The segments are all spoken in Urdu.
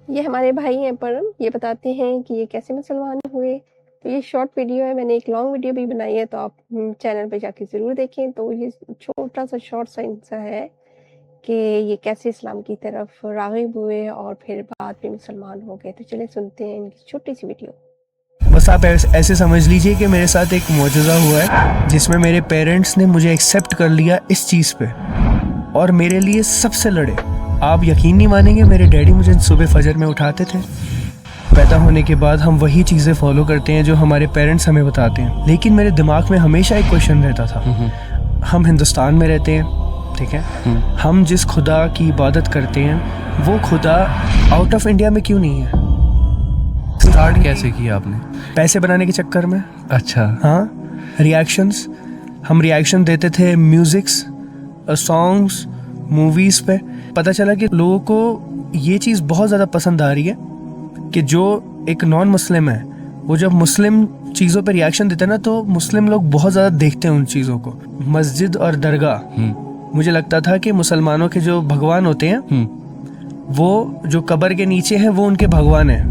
یہ ہمارے بھائی ہیں پرم، یہ بتاتے ہیں کہ یہ کیسے مسلمان ہوئے. تو یہ شارٹ ویڈیو ہے، میں نے ایک لانگ ویڈیو بھی بنائی ہے، تو آپ چینل پہ جا کے ضرور دیکھیں. تو یہ چھوٹا سا شارٹ سا ہے کہ یہ کیسے اسلام کی طرف راغب ہوئے اور پھر بعد میں مسلمان ہو گئے. تو چلیں سنتے ہیں ان کی چھوٹی سی ویڈیو. بس آپ ایسے سمجھ لیجئے کہ میرے ساتھ ایک معجزہ ہوا ہے جس میں میرے پیرنٹس نے مجھے ایکسیپٹ کر لیا اس چیز پہ اور میرے لیے سب سے لڑے. آپ یقین نہیں مانیں گے، میرے ڈیڈی مجھے صبح فجر میں اٹھاتے تھے. پیدا ہونے کے بعد ہم وہی چیزیں فالو کرتے ہیں جو ہمارے پیرنٹس ہمیں بتاتے ہیں، لیکن میرے دماغ میں ہمیشہ ایک کویشچن رہتا تھا. ہم ہندوستان میں رہتے ہیں، ٹھیک ہے، ہم جس خدا کی عبادت کرتے ہیں وہ خدا آؤٹ آف انڈیا میں کیوں نہیں ہے؟ اسٹارٹ کیسے کیا آپ نے؟ پیسے بنانے کے چکر میں. اچھا. ہاں، ریاکشنز، ہم ریاکشن دیتے تھے میوزکس، سانگس، موویز پہ. پتہ چلا کہ لوگوں کو یہ چیز بہت زیادہ پسند آ رہی ہے کہ جو ایک نان مسلم ہے وہ جب مسلم چیزوں پہ ریاکشن دیتا ہے نا تو مسلم لوگ بہت زیادہ دیکھتے ہیں ان چیزوں کو. مسجد اور درگاہ، مجھے لگتا تھا کہ مسلمانوں کے جو بھگوان ہوتے ہیں وہ جو قبر کے نیچے ہیں وہ ان کے بھگوان ہیں.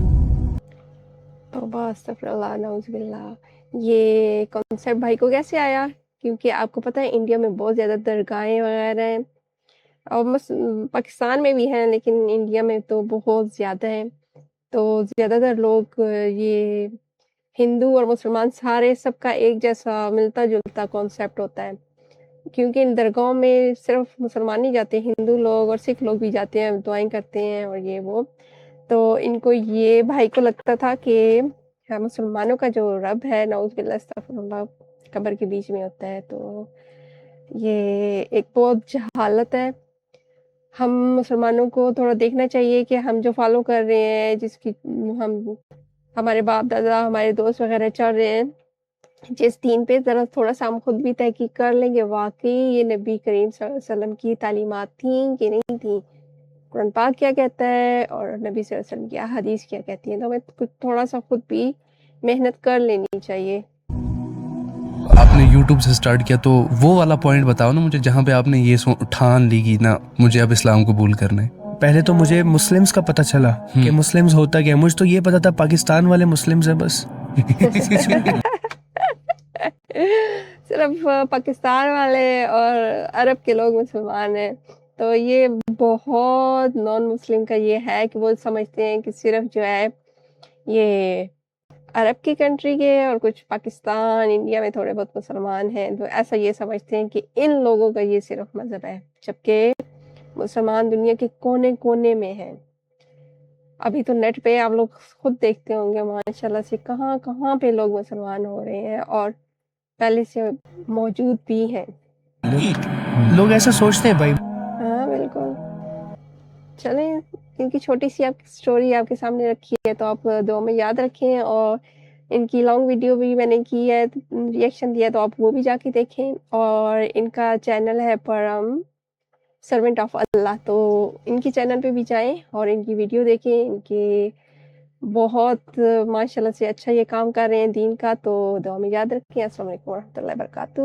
توبہ استغفر اللہ نعوذ باللہ. یہ کانسیپٹ بھائی کو کیسے آیا؟ کیونکہ آپ کو پتہ ہے انڈیا میں بہت زیادہ درگاہیں وغیرہ ہیں، اور پاکستان میں بھی ہیں، لیکن انڈیا میں تو بہت زیادہ ہیں. تو زیادہ تر لوگ یہ ہندو اور مسلمان سارے سب کا ایک جیسا ملتا جلتا کانسیپٹ ہوتا ہے، کیونکہ ان درگاہوں میں صرف مسلمان نہیں جاتے، ہندو لوگ اور سکھ لوگ بھی جاتے ہیں، دعائیں کرتے ہیں اور یہ وہ. تو ان کو یہ بھائی کو لگتا تھا کہ مسلمانوں کا جو رب ہے نعوذ باللہ استغفر اللہ قبر کے بیچ میں ہوتا ہے. تو یہ ایک بہت جہالت ہے. ہم مسلمانوں کو تھوڑا دیکھنا چاہیے کہ ہم جو فالو کر رہے ہیں، جس کی ہمارے باپ دادا ہمارے دوست وغیرہ چل رہے ہیں، جس دین پہ ذرا تھوڑا سا ہم خود بھی تحقیق کر لیں گے واقعی یہ نبی کریم صلی اللہ علیہ وسلم کی تعلیمات تھیں کہ نہیں تھیں، قرآن پاک کیا کہتا ہے اور نبی صلی اللہ علیہ وسلم کی احادیث کیا کہتی ہیں. تو ہمیں تھوڑا سا خود بھی محنت کر لینی چاہیے. آپ نے یوٹیوب سے سٹارٹ کیا تو وہ والا پوائنٹ بتاؤ نا مجھے جہاں پہ آپ نے یہ ٹھان لی کہ نا مجھے اب اسلام قبول کرنا ہے. پہلے تو مجھے مسلمز کا پتہ چلا کہ مسلمز ہوتا کیا. مجھے تو یہ پتا تھا پاکستان والے مسلمز ہیں بس. صرف پاکستان والے اور عرب کے لوگ مسلمان ہیں. تو یہ بہت نان مسلم کا یہ ہے کہ وہ سمجھتے ہیں کہ صرف جو ہے یہ عرب کی کنٹری کے اور کچھ پاکستان انڈیا میں تھوڑے بہت مسلمان ہیں، تو ایسا یہ سمجھتے ہیں کہ ان لوگوں کا یہ صرف مذہب ہے، جبکہ مسلمان دنیا کے کونے کونے میں ہیں. ابھی تو نیٹ پہ آپ لوگ خود دیکھتے ہوں گے ماشاءاللہ سے کہاں کہاں پہ لوگ مسلمان ہو رہے ہیں اور پہلے سے موجود بھی ہیں. لوگ ایسا سوچتے ہیں بھائی. ہاں بالکل. چلیں ان کی چھوٹی سی آپ کی سٹوری آپ کے سامنے رکھی ہے، تو آپ دعا میں یاد رکھیں. اور ان کی لانگ ویڈیو بھی میں نے کی ہے، ریئیکشن دیا، تو آپ وہ بھی جا کے دیکھیں. اور ان کا چینل ہے پرم سرونٹ آف اللہ، تو ان کی چینل پہ بھی جائیں اور ان کی ویڈیو دیکھیں. ان کے بہت ماشاءاللہ سے اچھا یہ کام کر رہے ہیں دین کا. تو دعا میں یاد رکھیں. السلام علیکم ورحمۃ اللہ وبرکاتہ.